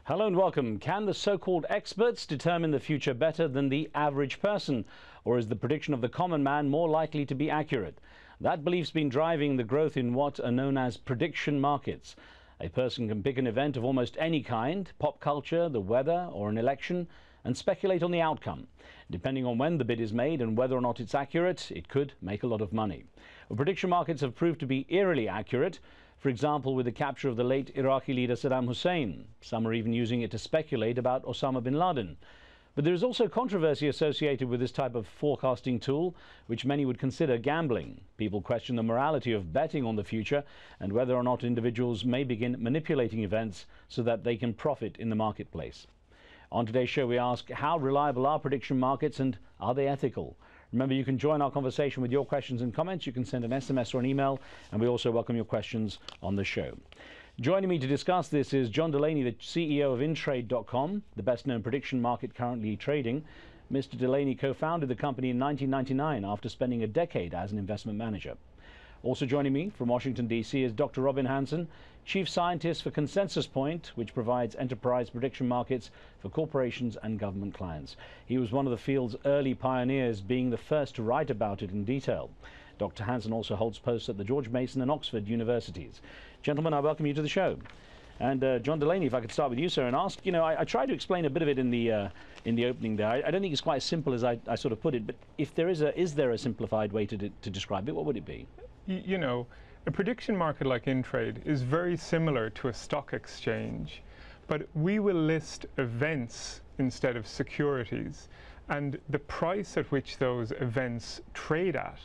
Hello and welcome. Can the so-called experts determine the future better than the average person? Or is the prediction of the common man more likely to be accurate? That belief's been driving the growth in what are known as prediction markets. A person can pick an event of almost any kind, pop culture, the weather, or an election, and speculate on the outcome. Depending on when the bid is made and whether or not it's accurate, it could make a lot of money. Well, prediction markets have proved to be eerily accurate. For example, with the capture of the late Iraqi leader Saddam Hussein. Some are even using it to speculate about Osama bin Laden. But there is also controversy associated with this type of forecasting tool, which many would consider gambling. People question the morality of betting on the future and whether or not individuals may begin manipulating events so that they can profit in the marketplace. On today's show, we ask, how reliable are prediction markets and are they ethical? Remember, you can join our conversation with your questions and comments. You can send an SMS or an email, and we also welcome your questions on the show. Joining me to discuss this is John Delaney, the CEO of Intrade.com, the best-known prediction market currently trading. Mr. Delaney co-founded the company in 1999 after spending a decade as an investment manager. Also joining me from Washington, D.C. is Dr. Robin Hanson, Chief Scientist for Consensus Point, which provides enterprise prediction markets for corporations and government clients. He was one of the field's early pioneers, being the first to write about it in detail. Dr. Hanson also holds posts at the George Mason and Oxford universities. Gentlemen, I welcome you to the show. And John Delaney, if I could start with you, sir, and ask, I tried to explain a bit of it in the opening there. I don't think it's quite as simple as I sort of put it, but if there is there a simplified way to describe it, what would it be? You know, a prediction market like Intrade is very similar to a stock exchange, but we will list events instead of securities, and the price at which those events trade at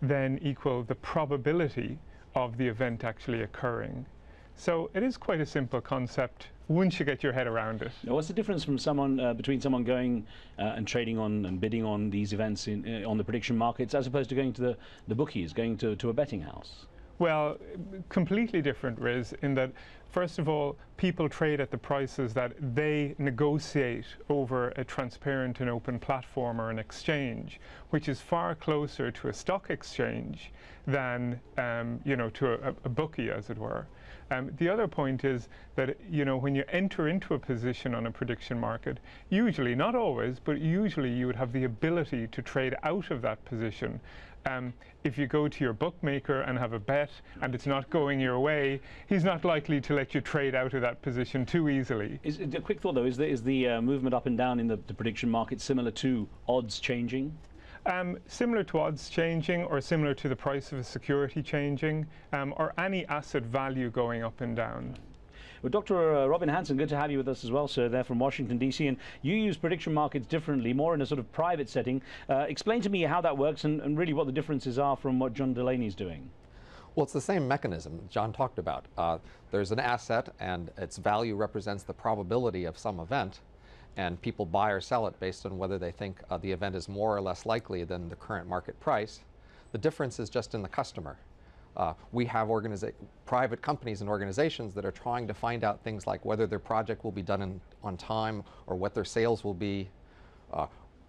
then equal the probability of the event actually occurring. So it is quite a simple concept once you get your head around it. Now, what's the difference from between someone going and trading on and bidding on these events on the prediction markets as opposed to going to the bookies, going to a betting house? Well, completely different, Riz, in that, first of all, people trade at the prices that they negotiate over a transparent and open platform or an exchange, which is far closer to a stock exchange than, to a bookie, as it were. The other point is that, when you enter into a position on a prediction market, usually, not always, but usually you would have the ability to trade out of that position. If you go to your bookmaker and have a bet and it's not going your way, he's not likely to let you trade out of that position too easily. A quick thought though, is the movement up and down in the prediction market similar to odds changing? Similar to odds changing, or similar to the price of a security changing, or any asset value going up and down. Well, Dr. Robin Hanson, good to have you with us as well, sir, there from Washington, D.C. And you use prediction markets differently, more in a sort of private setting. Explain to me how that works and really what the differences are from what John Delaney's doing. Well, it's the same mechanism John talked about. There's an asset, and its value represents the probability of some event, and people buy or sell it based on whether they think the event is more or less likely than the current market price. The difference is just in the customer. We have private companies and organizations that are trying to find out things like whether their project will be done on time, or what their sales will be,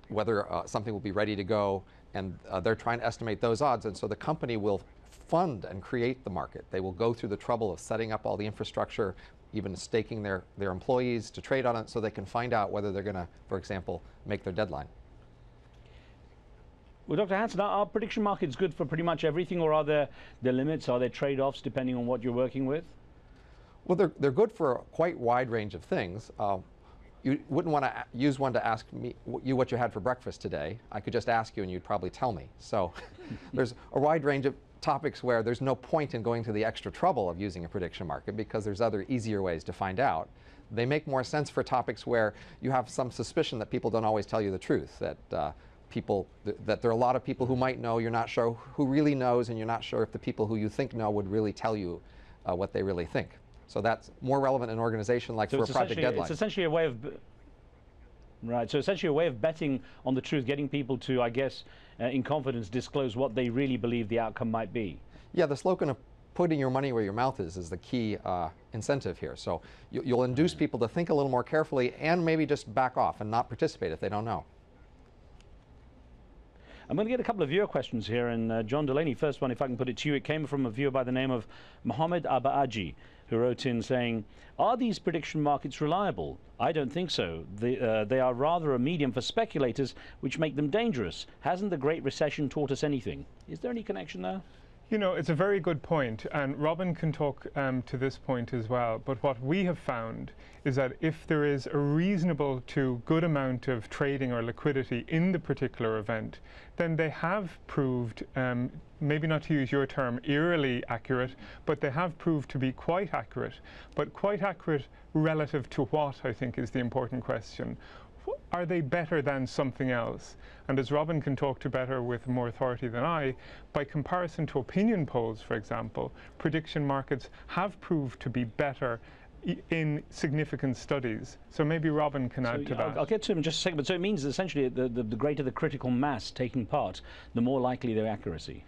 whether something will be ready to go, and they're trying to estimate those odds. And so the company will fund and create the market. They will go through the trouble of setting up all the infrastructure, even staking their employees to trade on it, so they can find out whether they're going to, for example, make their deadline. Well, Dr. Hanson, are prediction markets good for pretty much everything, or are there limits, are there trade-offs depending on what you're working with? Well, they're good for a quite wide range of things. You wouldn't want to use one to ask me what you had for breakfast today. I could just ask you and you'd probably tell me. So there's a wide range of topics where there's no point in going to the extra trouble of using a prediction market, because there's other easier ways to find out. They make more sense for topics where you have some suspicion that people don't always tell you the truth, that that there are a lot of people who might know, you're not sure who really knows, and you're not sure if the people who you think know would really tell you what they really think. So that's more relevant in an organization like for a project deadline. It's essentially a way of, right, so essentially a way of betting on the truth, getting people to, I guess, in confidence, disclose what they really believe the outcome might be. Yeah, the slogan of putting your money where your mouth is the key incentive here. So you'll induce people to think a little more carefully and maybe just back off and not participate if they don't know. I'm going to get a couple of viewer questions here, and John Delaney, first one, if I can put it to you. It came from a viewer by the name of Mohammed Abaaji, who wrote in saying, are these prediction markets reliable? I don't think so. They are rather a medium for speculators, which make them dangerous. Hasn't the Great Recession taught us anything? Is there any connection there? You know, it's a very good point, and Robin can talk to this point as well. But what we have found is that if there is a reasonable to good amount of trading or liquidity in the particular event, then they have proved, maybe not to use your term, eerily accurate, but they have proved to be quite accurate. But quite accurate relative to what, I think, is the important question. Are they better than something else? And as Robin can talk to better with more authority than I, by comparison to opinion polls, for example, prediction markets have proved to be better in significant studies. So maybe Robin can add to that. I'll get to him in just a second. But so it means essentially the greater the critical mass taking part, the more likely their accuracy.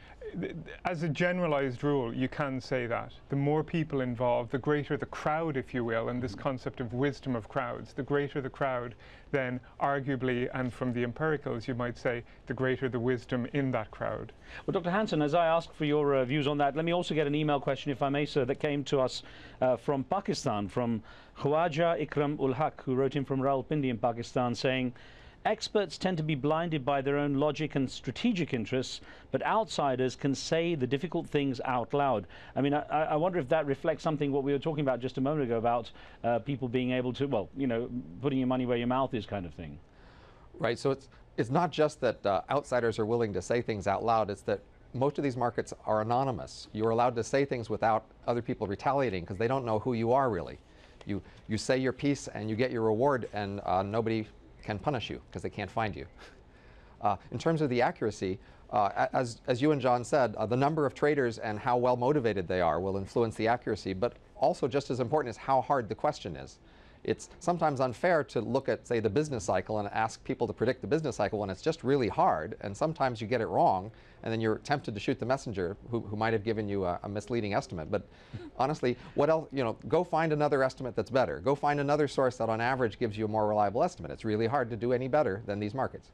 As a generalized rule, you can say that. The more people involved, the greater the crowd, if you will, and this concept of wisdom of crowds. The greater the crowd, then arguably, and from the empiricals, you might say, the greater the wisdom in that crowd. Well, Dr. Hanson, as I ask for your views on that, let me also get an email question, if I may, sir, that came to us from Pakistan, from Khwaja Ikram ul Haq, who wrote in from Rawalpindi in Pakistan, saying, experts tend to be blinded by their own logic and strategic interests, but outsiders can say the difficult things out loud. I mean, I wonder if that reflects something what we were talking about just a moment ago about people being able to, well, you know, putting your money where your mouth is kind of thing. Right, so it's not just that outsiders are willing to say things out loud, it's that most of these markets are anonymous. You're allowed to say things without other people retaliating because they don't know who you are really. You say your piece and you get your reward, and nobody can punish you because they can't find you. In terms of the accuracy, as you and John said, the number of traders and how well motivated they are will influence the accuracy, but also just as important is how hard the question is. It's sometimes unfair to look at, say, the business cycle and ask people to predict the business cycle when it's just really hard, and sometimes you get it wrong, and then you're tempted to shoot the messenger who might have given you a misleading estimate. But honestly, what else, you know, go find another estimate that's better. Go find another source that on average gives you a more reliable estimate. It's really hard to do any better than these markets.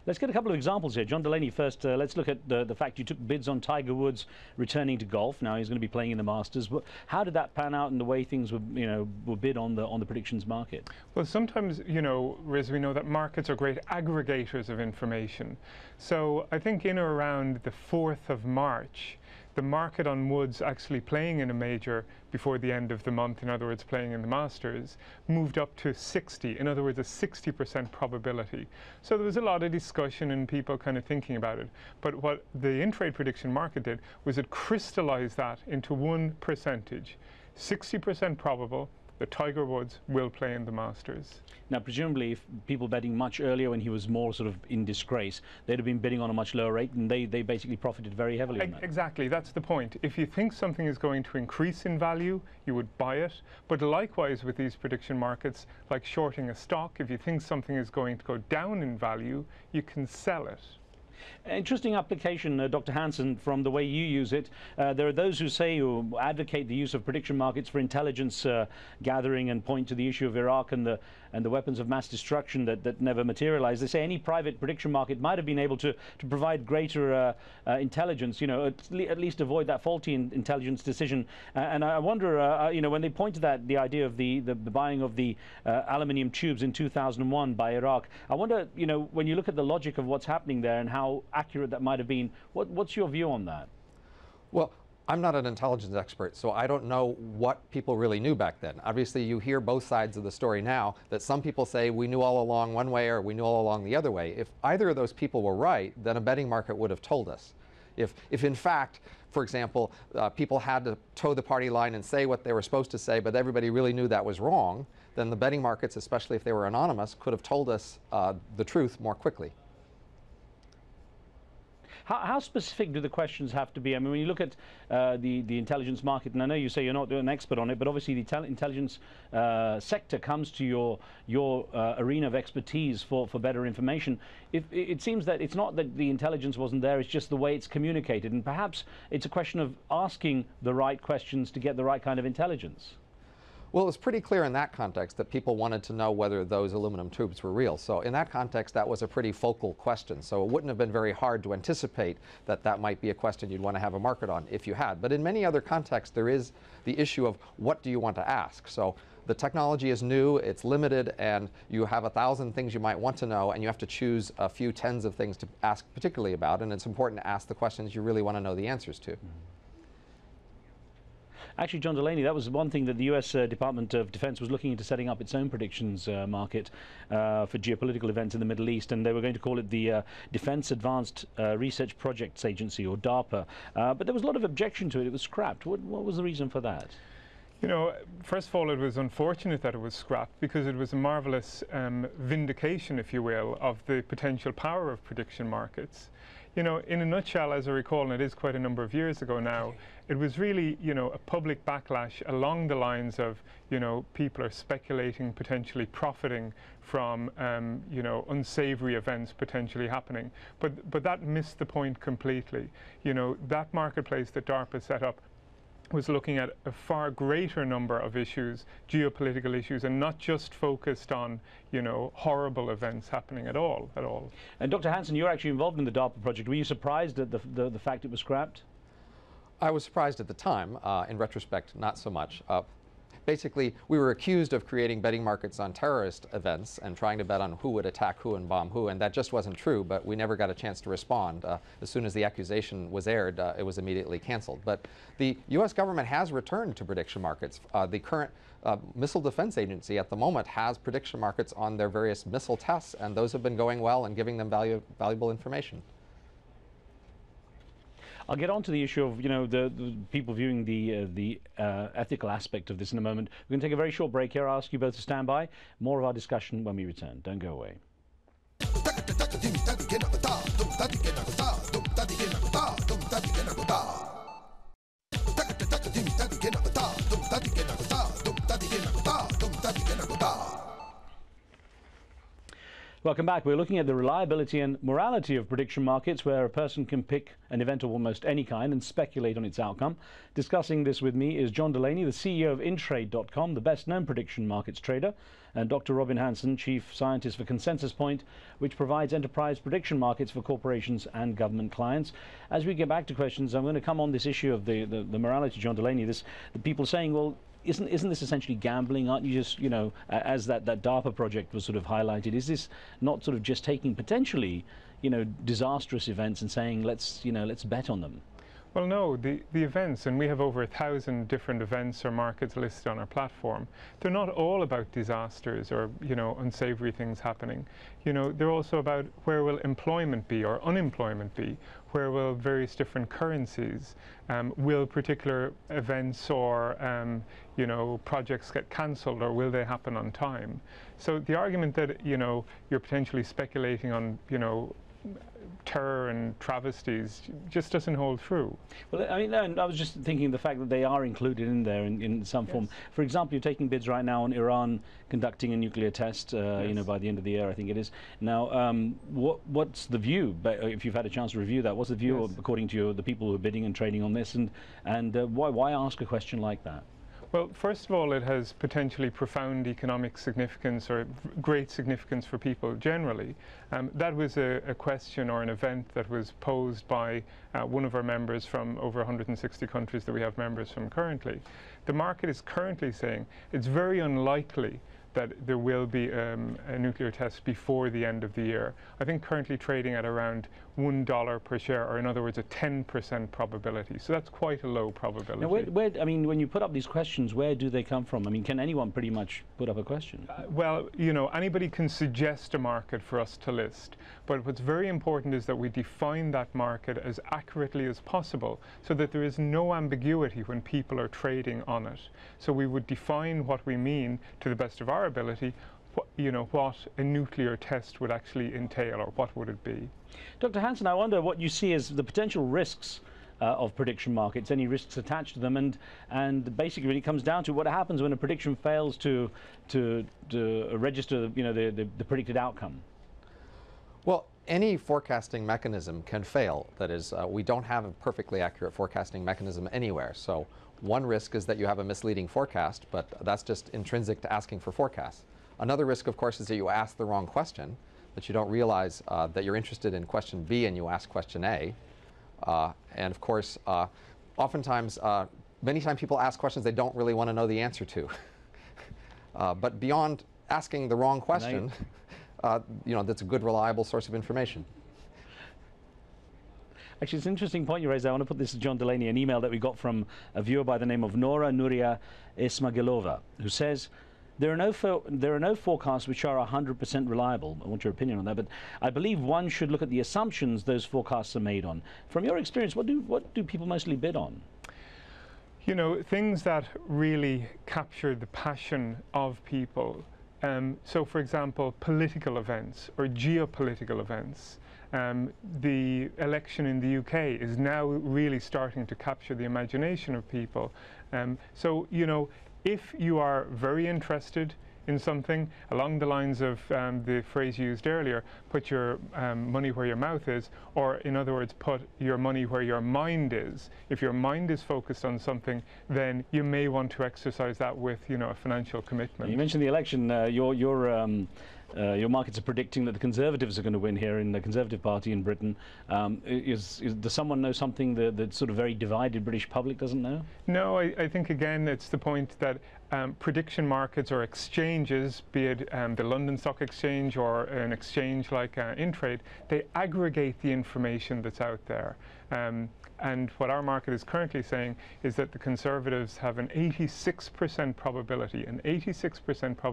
Let's get a couple of examples here. John Delaney, first, let's look at the fact you took bids on Tiger Woods returning to golf. Now he's going to be playing in the Masters. But how did that pan out in the way things were, you know, were bid on the predictions market? Well, sometimes, you know, Riz, we know that markets are great aggregators of information. So I think in or around the 4th of March, the market on Woods actually playing in a major before the end of the month, in other words, playing in the Masters, moved up to 60, in other words, a 60% probability. So there was a lot of discussion and people kind of thinking about it. But what the in-trade prediction market did was it crystallized that into one percentage, 60% probable that Tiger Woods will play in the Masters. Now, presumably, if people betting much earlier when he was more sort of in disgrace, they'd have been bidding on a much lower rate, and they basically profited very heavily on that. Exactly, that's the point. If you think something is going to increase in value, you would buy it. But likewise with these prediction markets, like shorting a stock, if you think something is going to go down in value, you can sell it. Interesting application, Dr. Hanson, from the way you use it. There are those who say, who advocate the use of prediction markets for intelligence gathering and point to the issue of Iraq and the weapons of mass destruction that never materialized. They say any private prediction market might have been able to provide greater intelligence, you know, at least avoid that faulty intelligence decision. And I wonder, you know, when they point to that, the idea of the buying of the aluminium tubes in 2001 by Iraq, I wonder, you know, when you look at the logic of what's happening there and how accurate that might have been, what's your view on that? Well, I'm not an intelligence expert, so I don't know what people really knew back then. Obviously, you hear both sides of the story now, that some people say we knew all along one way or we knew all along the other way. If either of those people were right, then a betting market would have told us. If in fact, for example, people had to toe the party line and say what they were supposed to say, but everybody really knew that was wrong, then the betting markets, especially if they were anonymous, could have told us the truth more quickly. How specific do the questions have to be? I mean, when you look at the intelligence market, and I know you say you're not an expert on it, but obviously the intelligence sector comes to your arena of expertise for better information. It seems that it's not that the intelligence wasn't there, it's just the way it's communicated, and perhaps it's a question of asking the right questions to get the right kind of intelligence. Well, it's pretty clear in that context that people wanted to know whether those aluminum tubes were real. So in that context, that was a pretty focal question. So it wouldn't have been very hard to anticipate that that might be a question you'd want to have a market on if you had. But in many other contexts, there is the issue of what do you want to ask. So the technology is new, it's limited, and you have 1,000 things you might want to know, and you have to choose a few tens of things to ask particularly about, and it's important to ask the questions you really want to know the answers to. Actually, John Delaney, that was one thing that the US Department of Defense was looking into, setting up its own predictions market for geopolitical events in the Middle East, and they were going to call it the Defense Advanced Research Projects Agency, or DARPA. But there was a lot of objection to it. It was scrapped. What was the reason for that? You know, first of all, it was unfortunate that it was scrapped because it was a marvelous vindication, if you will, of the potential power of prediction markets. You know, in a nutshell, as I recall, and it is quite a number of years ago now, it was really, you know, a public backlash along the lines of, you know, people are speculating, potentially profiting from, you know, unsavory events potentially happening. But that missed the point completely. You know, that marketplace that DARPA set up was looking at a far greater number of issues, geopolitical issues, and not just focused on, you know, horrible events happening at all. And Dr. Hansen, you're actually involved in the DARPA project. Were you surprised at the fact it was scrapped? I was surprised at the time. In retrospect, not so much. Basically, we were accused of creating betting markets on terrorist events and trying to bet on who would attack who and bomb who, and that just wasn't true, but we never got a chance to respond. As soon as the accusation was aired, it was immediately canceled. But the U.S. government has returned to prediction markets. The current Missile Defense Agency at the moment has prediction markets on their various missile tests, and those have been going well and giving them valuable information. I'll get on to the issue of, you know, the people viewing the ethical aspect of this in a moment. We're going to take a very short break here. I'll ask you both to stand by. More of our discussion when we return. Don't go away. Welcome back. We're looking at the reliability and morality of prediction markets, where a person can pick an event of almost any kind and speculate on its outcome. Discussing this with me is John Delaney, the CEO of Intrade.com, the best-known prediction markets trader, and Dr. Robin Hansen, Chief Scientist for Consensus Point, which provides enterprise prediction markets for corporations and government clients. As we get back to questions, I'm going to come on this issue of the morality, John Delaney, the people saying, well, isn't this essentially gambling? Aren't you just, you know, as that DARPA project was sort of highlighted, is this not sort of just taking potentially, you know, disastrous events and saying, let's bet on them? Well, no, the events, and we have over 1,000 different events or markets listed on our platform, they're not all about disasters or, you know, unsavory things happening. You know, they're also about where will employment be or unemployment be, where will various different currencies, will particular events or, you know, projects get cancelled, or will they happen on time? So the argument that, you know, you're potentially speculating on, you know, terror and travesties just doesn't hold true. Well, I mean, I was just thinking the fact that they are included in there in some form. For example, you're taking bids right now on Iran conducting a nuclear test, you know, by the end of the year, I think it is. Now, what's the view, if you've had a chance to review that, what's the view, according to the people who are bidding and trading on this, and why ask a question like that? Well, first of all, it has potentially profound economic significance or great significance for people generally. That was a question or an event that was posed by one of our members from over 160 countries that we have members from currently. The market is currently saying it's very unlikely that there will be a nuclear test before the end of the year. I think currently trading at around $1 per share, or in other words, a 10% probability. So that's quite a low probability. Now, I mean, when you put up these questions, where do they come from? I mean, can anyone pretty much put up a question? Well, you know, anybody can suggest a market for us to list. But what's very important is that we define that market as accurately as possible so that there is no ambiguity when people are trading on it. So we would define what we mean to the best of our ability, you know, what a nuclear test would actually entail, or what would it be. Dr. Hansen, I wonder what you see as the potential risks of prediction markets, any risks attached to them, and basically when it comes down to what happens when a prediction fails to register, you know, the predicted outcome. Well, any forecasting mechanism can fail. That is, we don't have a perfectly accurate forecasting mechanism anywhere. So One risk is that you have a misleading forecast, but that's just intrinsic to asking for forecasts. Another risk, of course, is that you ask the wrong question, that you don't realize that you're interested in question B and you ask question A. And of course, oftentimes, many times people ask questions they don't really want to know the answer to. But beyond asking the wrong question, that's a good, reliable source of information. Actually, it's an interesting point you raised. I want to put this to John Delaney, an email that we got from a viewer by the name of Nora Nuria Ismagilova, who says, there are no forecasts which are 100% reliable. I want your opinion on that, but I believe one should look at the assumptions those forecasts are made on. From your experience, what do people mostly bid on? You know, things that really capture the passion of people. So, for example, political events or geopolitical events. The election in the UK is now really starting to capture the imagination of people. So, you know, if you are very interested in something along the lines of the phrase used earlier, put your money where your mouth is, or in other words, put your money where your mind is. If your mind is focused on something, then you may want to exercise that with, you know, a financial commitment. You mentioned the election. Your markets are predicting that the Conservatives are going to win here in the Conservative Party in Britain. Does someone know something that the sort of very divided British public doesn't know? No, I think again it's the point that prediction markets or exchanges, be it the London Stock Exchange or an exchange like Intrade, they aggregate the information that's out there. And what our market is currently saying is that the Conservatives have an 86%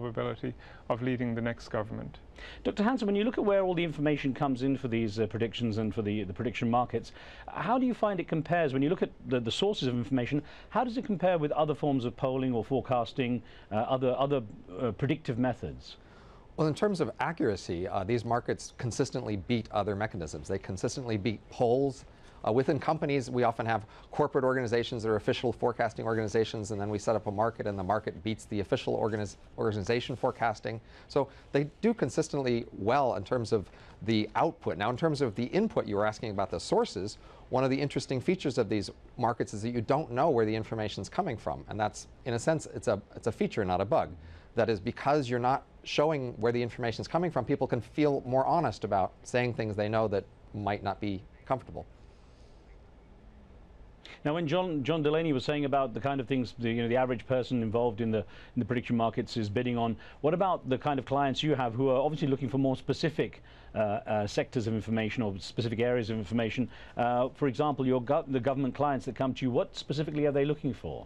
probability, of leading the next government. Dr. Hanson, when you look at where all the information comes in for these predictions and for the prediction markets, how do you find it compares, when you look at the sources of information, how does it compare with other forms of polling or forecasting, other predictive methods? Well, in terms of accuracy, these markets consistently beat other mechanisms. They consistently beat polls. Within companies, we often have corporate organizations that are official forecasting organizations, and then we set up a market, and the market beats the official organization forecasting. So they do consistently well in terms of the output. Now, in terms of the input, you were asking about the sources. One of the interesting features of these markets is that you don't know where the information is coming from, and that's, in a sense, it's a feature, not a bug. That is, because you're not showing where the information is coming from, people can feel more honest about saying things they know that might not be comfortable. Now, when John Delaney was saying about the kind of things the average person involved in the prediction markets is bidding on, what about the kind of clients you have who are obviously looking for more specific sectors of information or specific areas of information? For example, the government clients that come to you, what specifically are they looking for?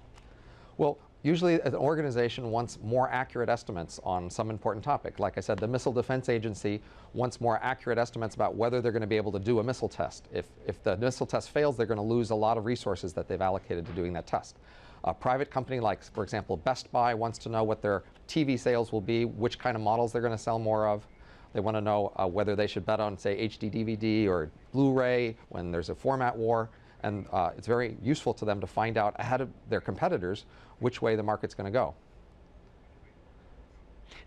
Well, usually an organization wants more accurate estimates on some important topic. Like I said, the Missile Defense Agency wants more accurate estimates about whether they're going to be able to do a missile test. If the missile test fails, they're going to lose a lot of resources that they've allocated to doing that test. A private company like, for example, Best Buy wants to know what their TV sales will be, which kind of models they're going to sell more of. They want to know whether they should bet on, say, HD DVD or Blu-ray when there's a format war. And it's very useful to them to find out ahead of their competitors which way the market's going to go.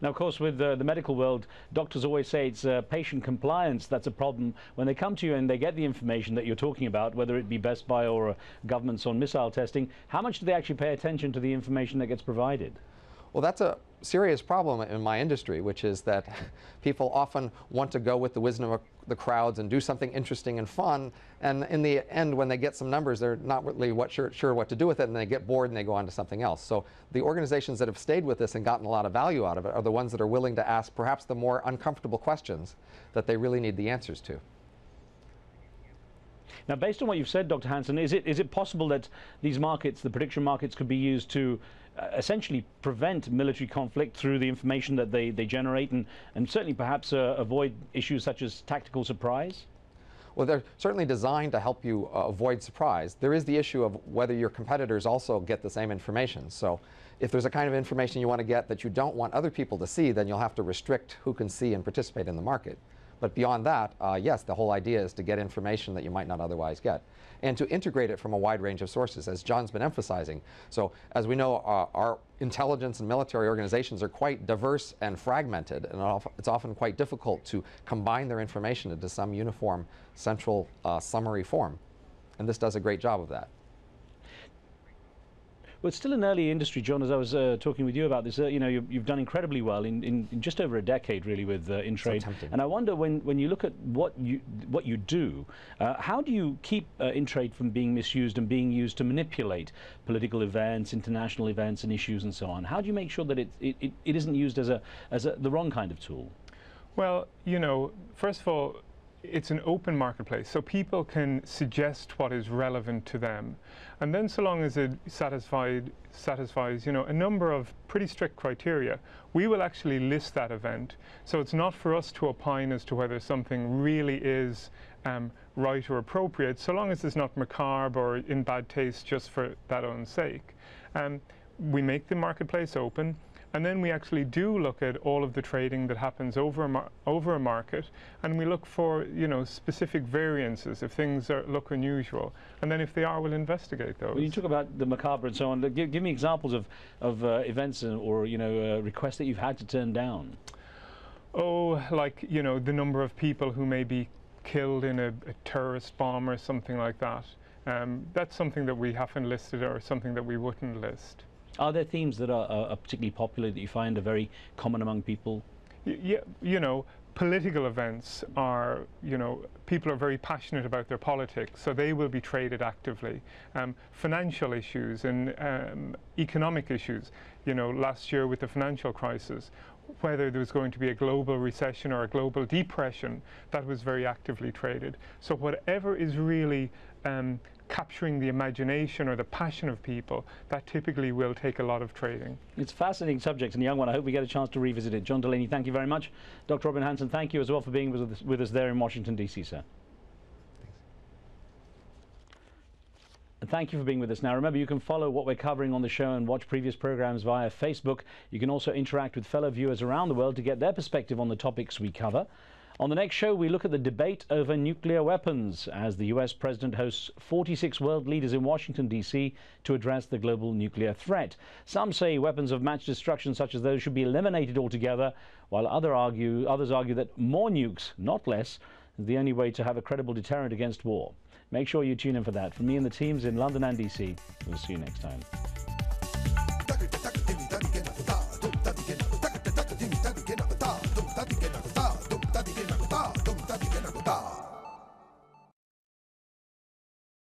Now, of course, with the medical world, doctors always say it's patient compliance that's a problem. When they come to you and they get the information that you're talking about, whether it be Best Buy or governments on missile testing, how much do they actually pay attention to the information that gets provided? Well, that's a serious problem in my industry, which is that people often want to go with the wisdom of the crowds and do something interesting and fun, and in the end, when they get some numbers, they're not really sure what to do with it, and they get bored and they go on to something else. So the organizations that have stayed with this and gotten a lot of value out of it are the ones that are willing to ask perhaps the more uncomfortable questions that they really need the answers to. Now, based on what you've said, Dr. Hanson, is it possible that these markets, the prediction markets, could be used to essentially prevent military conflict through the information that they generate, and certainly perhaps avoid issues such as tactical surprise? Well, they're certainly designed to help you avoid surprise. There is the issue of whether your competitors also get the same information. So if there's a kind of information you want to get that you don't want other people to see, then you'll have to restrict who can see and participate in the market. But beyond that, yes, the whole idea is to get information that you might not otherwise get, and to integrate it from a wide range of sources, as John's been emphasizing. So as we know, our intelligence and military organizations are quite diverse and fragmented, and it's often quite difficult to combine their information into some uniform central summary form. And this does a great job of that. Well, it's still an early industry, John, as I was talking with you about this. You know, you've done incredibly well in just over a decade, really, with Intrade. So tempting. And I wonder, when you look at what you do, how do you keep Intrade from being misused and being used to manipulate political events, international events and issues and so on? How do you make sure that it isn't used as the wrong kind of tool? Well, you know, first of all, it's an open marketplace, so people can suggest what is relevant to them. And then so long as it satisfies, you know, a number of pretty strict criteria, we will actually list that event. So it's not for us to opine as to whether something really is right or appropriate, so long as it's not macabre or in bad taste just for that own sake. We make the marketplace open. And then we actually do look at all of the trading that happens over a market, and we look for, you know, specific variances if things look unusual. And then if they are, we'll investigate those. When you talk about the macabre and so on, give me examples of events or, you know, requests that you've had to turn down. Oh, like, you know, the number of people who may be killed in a terrorist bomb or something like that. That's something that we haven't listed or something that we wouldn't list. Are there themes that are particularly popular that you find are very common among people? Yeah, you know, political events are, you know, people are very passionate about their politics, so they will be traded actively. Financial issues and economic issues, you know, last year with the financial crisis, whether there was going to be a global recession or a global depression, that was very actively traded. So whatever is really capturing the imagination or the passion of people, that typically will take a lot of trading. It's a fascinating subject and a young one. I hope we get a chance to revisit it. John Delaney, thank you very much. Dr. Robin Hanson, thank you as well for being with us there in Washington, D.C., sir. And thank you for being with us. Now, remember, you can follow what we're covering on the show and watch previous programs via Facebook. You can also interact with fellow viewers around the world to get their perspective on the topics we cover. On the next show, we look at the debate over nuclear weapons as the US president hosts 46 world leaders in Washington, D.C. to address the global nuclear threat. Some say weapons of mass destruction such as those should be eliminated altogether, while others argue that more nukes, not less, is the only way to have a credible deterrent against war. Make sure you tune in for that. From me and the teams in London and D.C., we'll see you next time.